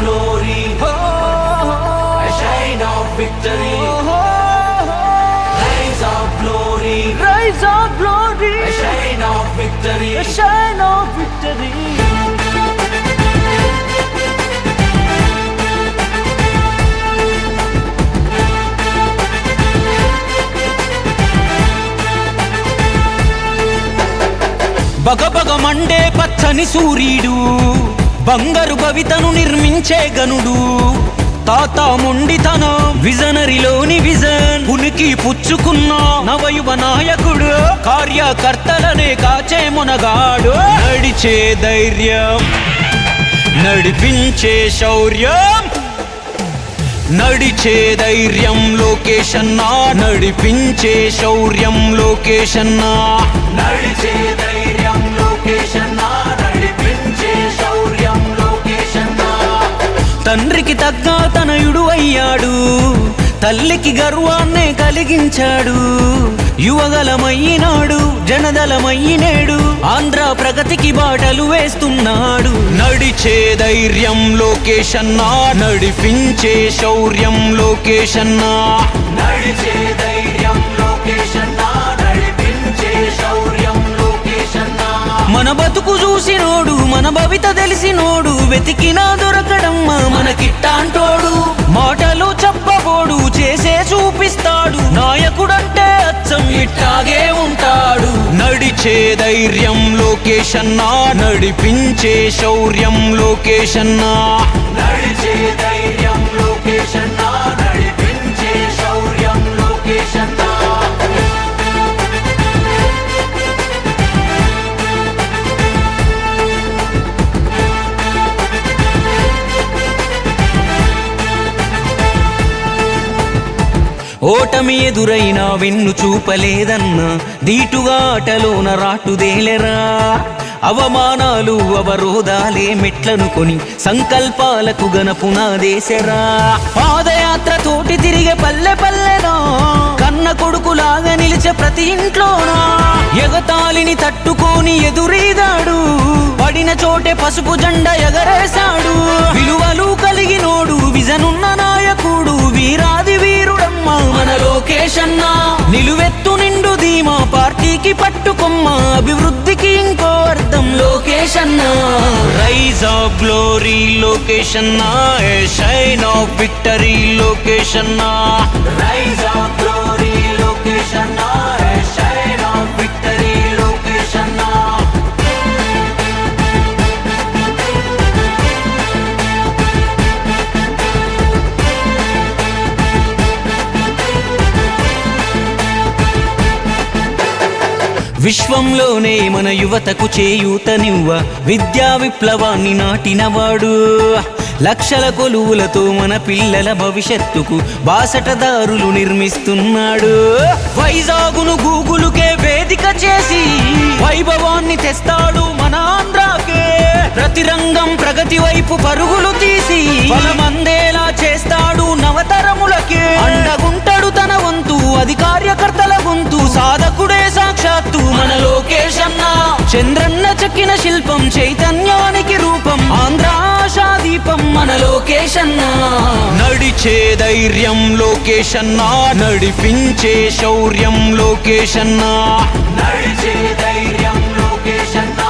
glory, a shine of victory. Rise of glory, rise of glory, a shine of victory. a shine of victory. బగబగ మండే పచ్చని సూర్యుడు, బంగారు భవితను నిర్మించే గనుడు, తాత మొండితనం విజనరీలోని విజన్, ఉనికి పుచ్చుకున్న నవయువ నాయకుడు, కార్యకర్తలనే కాచే మునగాడు, నడిచే ధైర్యం నడిపించే శౌర్యం, నడిచే ధైర్యం లోకేష్ అన్న, నడిపించే శౌర్యం లోకేష్ అన్న, నడిచే ధైర్యం లోకేష్ అన్న, నడిపించే శౌర్యం లోకేష్ అన్న. తండ్రికి తగ్గ తనయుడు అయ్యాడు, తల్లికి గర్వాన్నే కలిగించాడు, యువగలమయ్యినాడు జనదళమయ్యినేడు, ఆంధ్ర ప్రగతికి బాటలు వేస్తున్నాడు. నడిచే ధైర్యం లోకేష్ అన్న, నడిపించే శౌర్యం లోకేష్ అన్న, నడిచే ధైర్యం లోకేష్ అన్న, నడిపించే శౌర్యం లోకేష్ అన్న. మన బతుకు చూసినోడు మన భవిత తెలిసినోడు, వెతికినా దొరకడమ్మా మనకిట్టాంటోడు, మాటలు చెప్పబోడు చేసే చూపిస్తాడు, నాయకుడంటే అచ్చం ఇట్టాగే ఉంటాడు. నడిచే ధైర్యం లోకేష్ అన్న, నడిపించే శౌర్యం లోకేష్ అన్న, నడిచే ధైర్యం లోకేష్ అన్న, నడిపించే శౌర్యం లోకేష్ అన్న. ఓటమి ఎదురైనా వెన్ను చూపలేదన్నా, దీటుగా ఆటలోన రాటుదేలెరా, అవమానాలు అవరోధాలే మెట్లను కొని సంకల్పాలకు గనపునాదేశరా, పాదయాత్ర తోటి తిరిగే పల్లె పల్లెనా, కన్న కొడుకులాగా నిలిచే ప్రతి ఇంట్లోనా, ఎగతాళిని తట్టుకొని ఎదురీదాడు, పడిన చోటే పసుపు జెండా ఎగరేశాడు, విలువలు కలిగినోడు విజనున్న నాయకుడు, వీరాది వీరుడమ్మా మన లోకేష్ అన్న, నిలువెత్తు నిండు ధీమా పార్టీకి పట్టుకొమ్మ, అభివృద్ధికి ఇంకో అర్థం లోకేష్ అన్న. రైజ్ ఆఫ్ గ్లోరీ లోకేష్ అన్న, ఏ షైన్ ఆఫ్ విక్టరీ లోకేష్ అన్న, రైజ్ ఆఫ్ గ్లోరీ లోకేష్ అన్న, ఏ షైన్ ఆఫ్ విక్టరీ లోకేష్ అన్న. విశ్వంలోనే మన యువతకు చేయూతనివ్వ, విద్యా విప్లవాన్ని నాటినవాడు, లక్షల కొలువులతో మన పిల్లల భవిష్యత్తుకు బాసటదారులు నిర్మిస్తున్నాడు, వైజాగును గూగులుకే వేదిక చేసి వైభవాన్ని తెస్తాడు మన ఆంధ్రాకే, ప్రతి రంగం ప్రగతి వైపు పరుగులు తీసి బలమందేలా చేస్తాడు నవతరములకే, అండగుంటడు తన వంతు అది కార్యకర్తల గొంతు, సాధకుడే సాక్షాత్తు మన లోకేష్ అన్న, చంద్రన్న చెక్కిన శిల్పం చైతన్యానికి రూపం, ఆంధ్ర ఆశా దీపం మన లోకేష్ అన్న. నడిచే ధైర్యం లోకేష్ అన్న, నడిపించే శౌర్యం లోకేష్ అన్న, నడిచే ధైర్యం లోకేష్ అన్న,